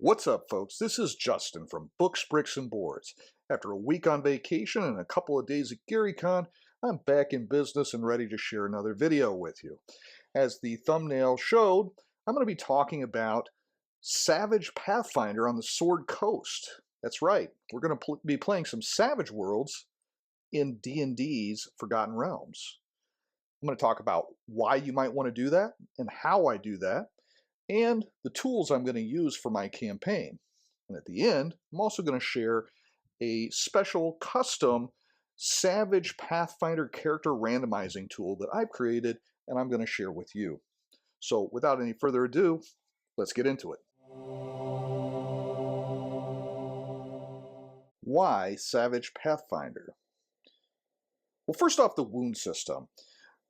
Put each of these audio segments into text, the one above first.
What's up, folks? This is Justin from Books, Bricks, and Boards. After a week on vacation and a couple of days at GaryCon, I'm back in business and ready to share another video with you. As the thumbnail showed, I'm going to be talking about Savage Pathfinder on the Sword Coast. That's right, we're going to be playing some Savage Worlds in D&D's Forgotten Realms. I'm going to talk about why you might want to do that and how I do that, and the tools I'm going to use for my campaign. And at the end, I'm also going to share a special custom Savage Pathfinder character randomizing tool that I've created and I'm going to share with you. So without any further ado, let's get into it. Why Savage Pathfinder? Well, first off, the wound system.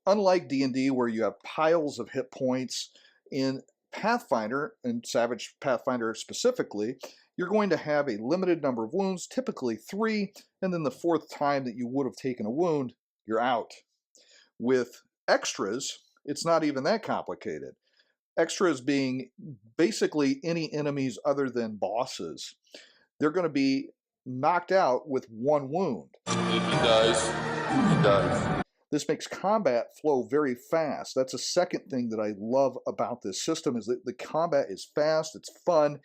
Unlike D&D, where you have piles of hit points, in Pathfinder, and Savage Pathfinder specifically, you're going to have a limited number of wounds, typically 3, and then the 4th time that you would have taken a wound, you're out. With extras, it's not even that complicated. Extras being basically any enemies other than bosses. They're going to be knocked out with 1 wound. If he dies, he dies. This makes combat flow very fast. That's a second thing that I love about this system, is that the combat is fast, it's fun,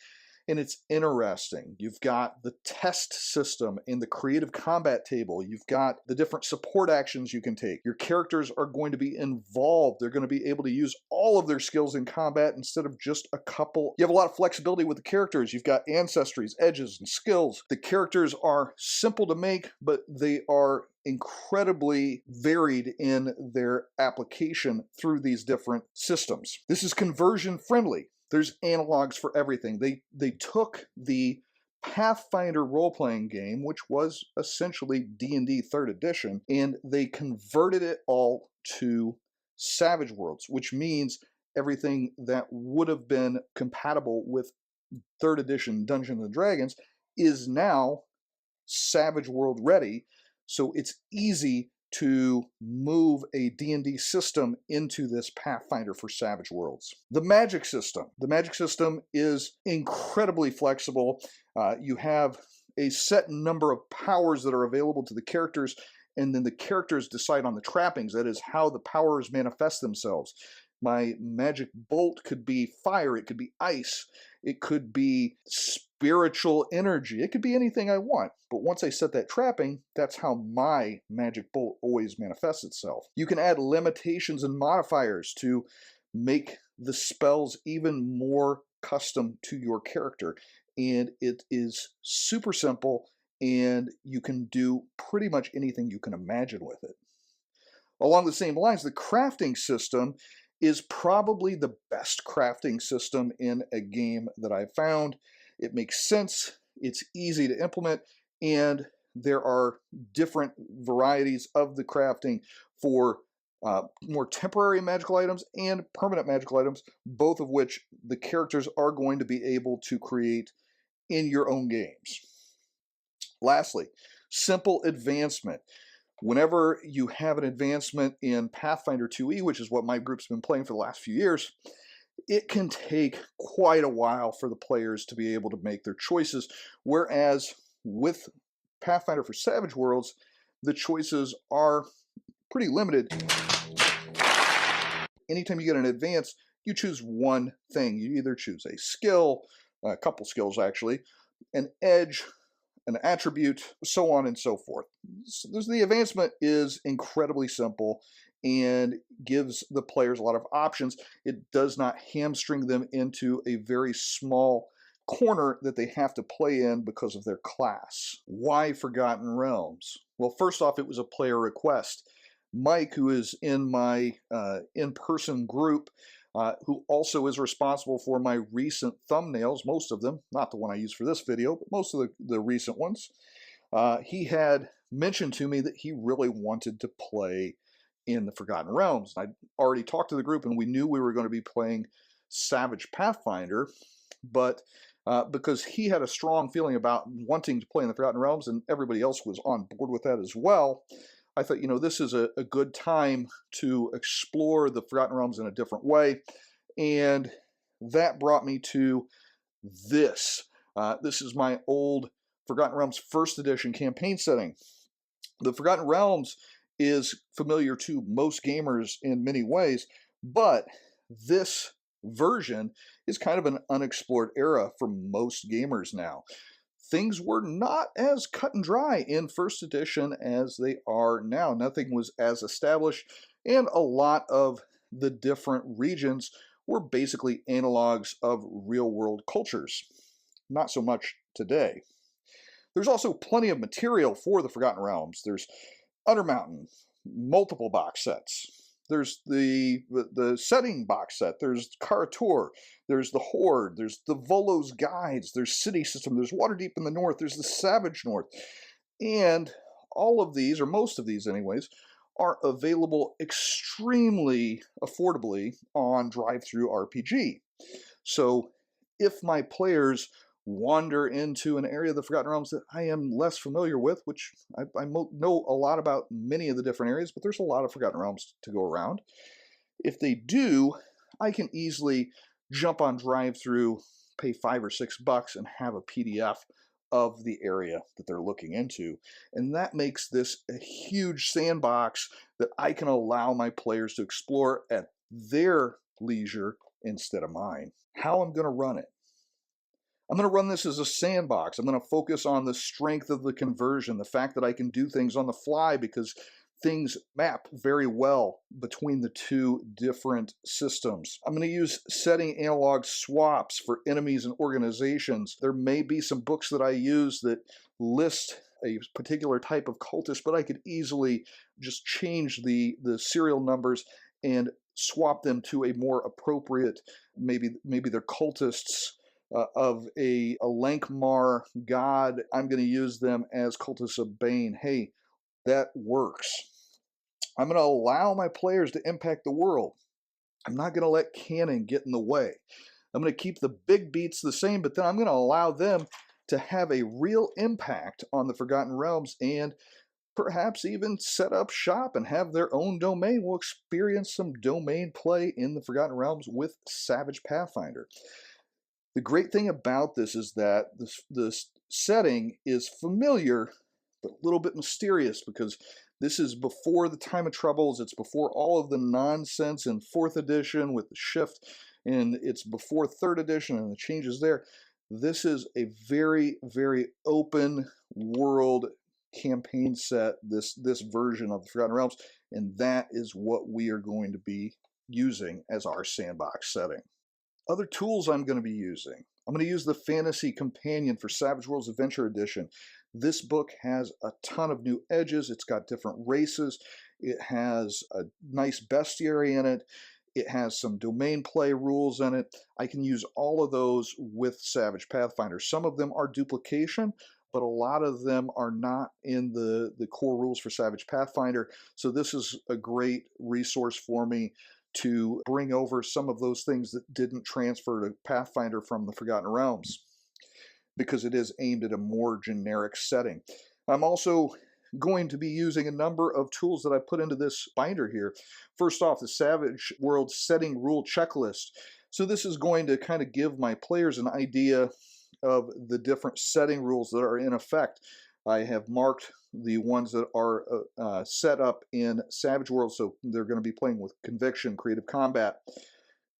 and it's interesting. You've got the test system in the creative combat table. You've got the different support actions you can take. Your characters are going to be involved. They're going to be able to use all of their skills in combat instead of just a couple. You have a lot of flexibility with the characters. You've got ancestries, edges, and skills. The characters are simple to make, but they are incredibly varied in their application through these different systems. This is conversion friendly. There's analogs for everything. They took the Pathfinder role-playing game, which was essentially D&D 3rd edition, and they converted it all to Savage Worlds, which means everything that would have been compatible with 3rd edition Dungeons and Dragons is now Savage World ready. So it's easy to move a D&D system into this Pathfinder for Savage Worlds. The magic system. The magic system is incredibly flexible. You have a set number of powers that are available to the characters, and then the characters decide on the trappings. That is how the powers manifest themselves. My magic bolt could be fire, it could be ice, it could be spiritual energy, it could be anything I want. But once I set that trapping, that's how my magic bolt always manifests itself. You can add limitations and modifiers to make the spells even more custom to your character. And it is super simple, and you can do pretty much anything you can imagine with it. Along the same lines, the crafting system is probably the best crafting system in a game that I've found. It makes sense, it's easy to implement, and there are different varieties of the crafting for more temporary magical items and permanent magical items, both of which the characters are going to be able to create in your own games. Lastly, simple advancement. Whenever you have an advancement in Pathfinder 2e, which is what my group's been playing for the last few years, it can take quite a while for the players to be able to make their choices, whereas with Pathfinder for Savage Worlds, the choices are pretty limited. Anytime you get an advance, you choose one thing. You either choose a skill, a couple skills actually, an edge, an attribute, so on and so forth. So the advancement is incredibly simple and gives the players a lot of options. It does not hamstring them into a very small corner that they have to play in because of their class. Why Forgotten Realms? Well, first off, it was a player request. Mike, who is in my in-person group, who also is responsible for my recent thumbnails, most of them, not the one I use for this video, but most of the recent ones. He had mentioned to me that he really wanted to play in the Forgotten Realms. I'd already talked to the group, and we knew we were going to be playing Savage Pathfinder, but because he had a strong feeling about wanting to play in the Forgotten Realms, and everybody else was on board with that as well, I thought, this is a good time to explore the Forgotten Realms in a different way. And that brought me to This is my old Forgotten Realms first edition campaign setting. The Forgotten Realms is familiar to most gamers in many ways, but this version is kind of an unexplored era for most gamers now. Things were not as cut and dry in first edition as they are now. Nothing was as established, and a lot of the different regions were basically analogs of real-world cultures. Not so much today. There's also plenty of material for the Forgotten Realms. There's Undermountain, multiple box sets. There's the setting box set. There's Karator. There's the Horde. There's the Volo's Guides. There's City System. There's Waterdeep in the North. There's the Savage North. And all of these, or most of these anyways, are available extremely affordably on drive-thru RPG. So if my players wander into an area of the Forgotten Realms that I am less familiar with, which I know a lot about many of the different areas, but there's a lot of Forgotten Realms to go around. If they do, I can easily jump on drive-thru, pay $5 or $6, and have a PDF of the area that they're looking into. And that makes this a huge sandbox that I can allow my players to explore at their leisure instead of mine. How I'm going to run it. I'm going to run this as a sandbox. I'm going to focus on the strength of the conversion, the fact that I can do things on the fly because things map very well between the two different systems. I'm going to use setting analog swaps for enemies and organizations. There may be some books that I use that list a particular type of cultist, but I could easily just change the serial numbers and swap them to a more appropriate, maybe they're cultists of a Lankmar god. I'm going to use them as cultists of Bane. Hey, that works. I'm going to allow my players to impact the world. I'm not going to let canon get in the way. I'm going to keep the big beats the same, but then I'm going to allow them to have a real impact on the Forgotten Realms and perhaps even set up shop and have their own domain. We'll experience some domain play in the Forgotten Realms with Savage Pathfinder. The great thing about this is that this setting is familiar, but a little bit mysterious because this is before the Time of Troubles. It's before all of the nonsense in 4th edition with the shift, and it's before 3rd edition and the changes there. This is a very, very open world campaign set, this version of the Forgotten Realms, and that is what we are going to be using as our sandbox setting. Other tools I'm going to be using. I'm going to use the Fantasy Companion for Savage Worlds Adventure Edition. This book has a ton of new edges. It's got different races. It has a nice bestiary in it. It has some domain play rules in it. I can use all of those with Savage Pathfinder. Some of them are duplication, but a lot of them are not in the core rules for Savage Pathfinder. So this is a great resource for me to bring over some of those things that didn't transfer to Pathfinder from the Forgotten Realms, because it is aimed at a more generic setting. I'm also going to be using a number of tools that I put into this binder here. First off, the Savage World Setting Rule Checklist. So this is going to kind of give my players an idea of the different setting rules that are in effect. I have marked the ones that are set up in Savage World, so they're going to be playing with Conviction, Creative Combat.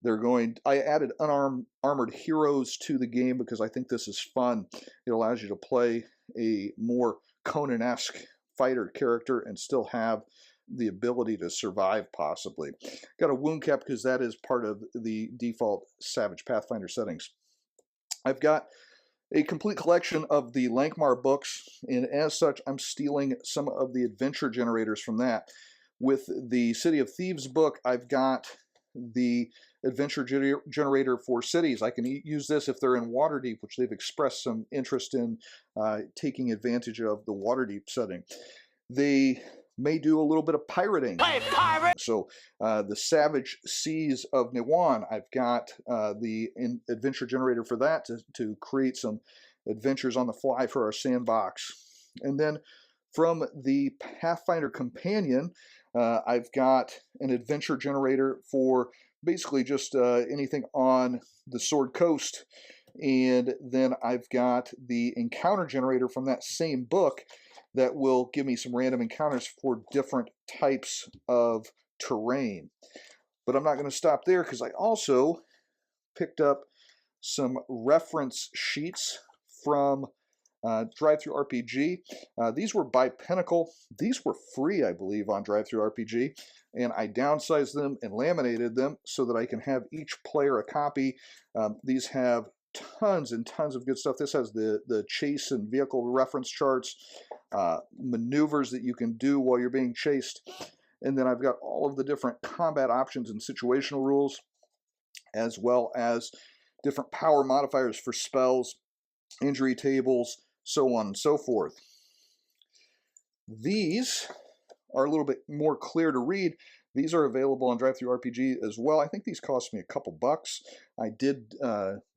I added unarmored heroes to the game because I think this is fun. It allows you to play a more Conan-esque fighter character and still have the ability to survive, possibly. Got a wound cap because that is part of the default Savage Pathfinder settings. I've got a complete collection of the Lankmar books, and as such, I'm stealing some of the adventure generators from that. With the City of Thieves book, I've got the adventure generator for cities. I can use this if they're in Waterdeep, which they've expressed some interest in taking advantage of the Waterdeep setting. They may do a little bit of pirating. Hey, pirate! So the Savage Seas of Niwan, I've got the adventure generator for that to create some adventures on the fly for our sandbox. And then from the Pathfinder Companion, I've got an adventure generator for basically just anything on the Sword Coast. And then I've got the encounter generator from that same book that will give me some random encounters for different types of terrain. But I'm not going to stop there because I also picked up some reference sheets from Drive-Thru RPG. These were by Pinnacle. These were free, I believe, on Drive-Thru RPG, and I downsized them and laminated them so that I can have each player a copy. These have tons and tons of good stuff. This has the chase and vehicle reference charts, maneuvers that you can do while you're being chased, and then I've got all of the different combat options and situational rules, as well as different power modifiers for spells, injury tables, so on and so forth. These are a little bit more clear to read. These are available on Drive-Thru RPG as well. I think these cost me a couple bucks. I did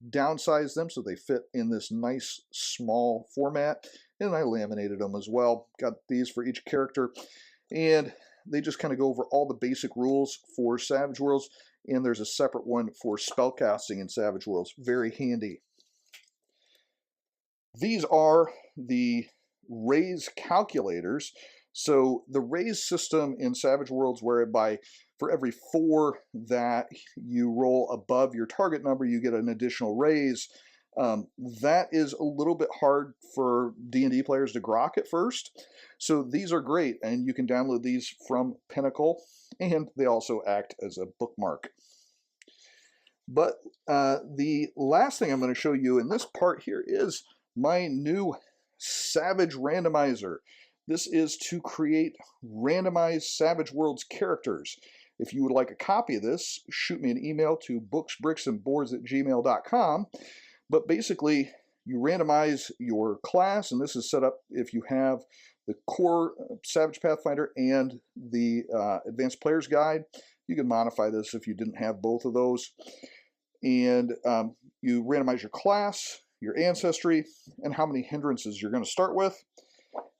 downsize them so they fit in this nice small format, and I laminated them as well. Got these for each character, and they just kind of go over all the basic rules for Savage Worlds, and there's a separate one for spellcasting in Savage Worlds. Very handy. These are the raise calculators. So the raise system in Savage Worlds, whereby for every 4 that you roll above your target number, you get an additional raise. That is a little bit hard for D&D players to grok at first. So these are great, and you can download these from Pinnacle, and they also act as a bookmark. But the last thing I'm going to show you in this part here is my new Savage Randomizer. This is to create randomized Savage Worlds characters. If you would like a copy of this, shoot me an email to booksbricksandboards@gmail.com. But basically, you randomize your class, and this is set up if you have the core Savage Pathfinder and the Advanced Player's Guide. You can modify this if you didn't have both of those. And you randomize your class, your ancestry, and how many hindrances you're going to start with.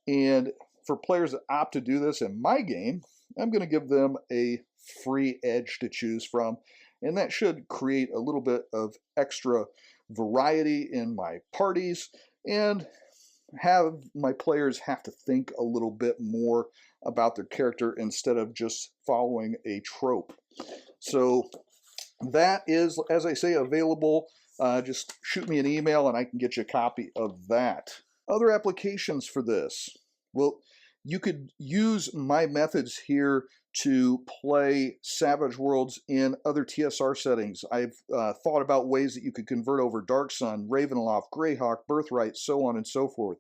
And for players that opt to do this in my game, I'm going to give them a free edge to choose from, and that should create a little bit of extra variety in my parties and have my players have to think a little bit more about their character instead of just following a trope. So that is, as I say, available. Just shoot me an email and I can get you a copy of that. Other applications for this. Well, you could use my methods here to play Savage Worlds in other TSR settings. I've thought about ways that you could convert over Dark Sun, Ravenloft, Greyhawk, Birthright, so on and so forth.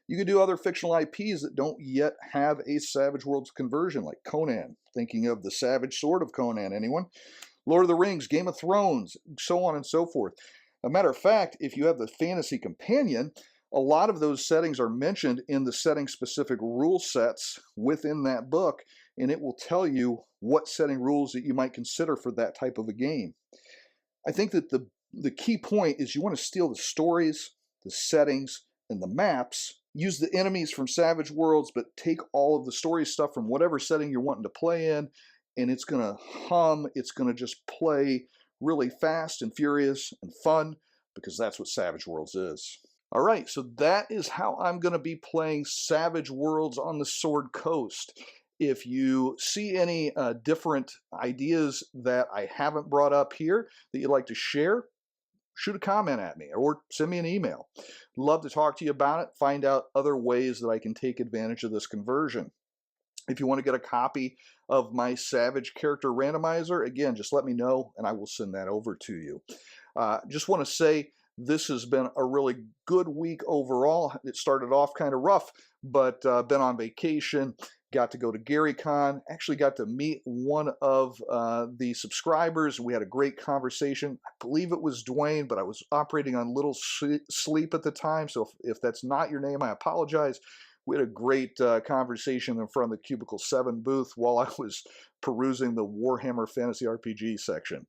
You could do other fictional IPs that don't yet have a Savage Worlds conversion, like Conan. Thinking of the Savage Sword of Conan, anyone? Lord of the Rings, Game of Thrones, so on and so forth. A matter of fact, if you have the Fantasy Companion, a lot of those settings are mentioned in the setting-specific rule sets within that book, and it will tell you what setting rules that you might consider for that type of a game. I think that the key point is you want to steal the stories, the settings, and the maps, use the enemies from Savage Worlds, but take all of the story stuff from whatever setting you're wanting to play in, and it's going to hum, it's going to just play really fast and furious and fun, because that's what Savage Worlds is. All right, so that is how I'm going to be playing Savage Worlds on the Sword Coast. If you see any different ideas that I haven't brought up here that you'd like to share, shoot a comment at me or send me an email. Love to talk to you about it, find out other ways that I can take advantage of this conversion. If you want to get a copy of my Savage Character Randomizer, again, just let me know and I will send that over to you. Just want to say this has been a really good week overall. It started off kind of rough, but been on vacation, got to go to GaryCon, actually got to meet one of the subscribers. We had a great conversation. I believe it was Dwayne, but I was operating on little sleep at the time, so if that's not your name, I apologize. We had a great conversation in front of the Cubicle 7 booth while I was perusing the Warhammer Fantasy RPG section.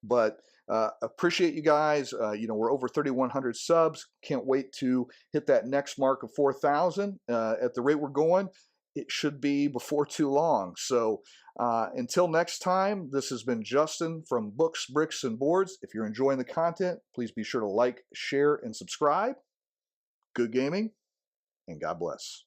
But appreciate you guys. We're over 3,100 subs. Can't wait to hit that next mark of 4,000 at the rate we're going. it should be before too long. So until next time, this has been Justin from Books, Bricks, and Boards. If you're enjoying the content, please be sure to like, share, and subscribe. Good gaming, and God bless.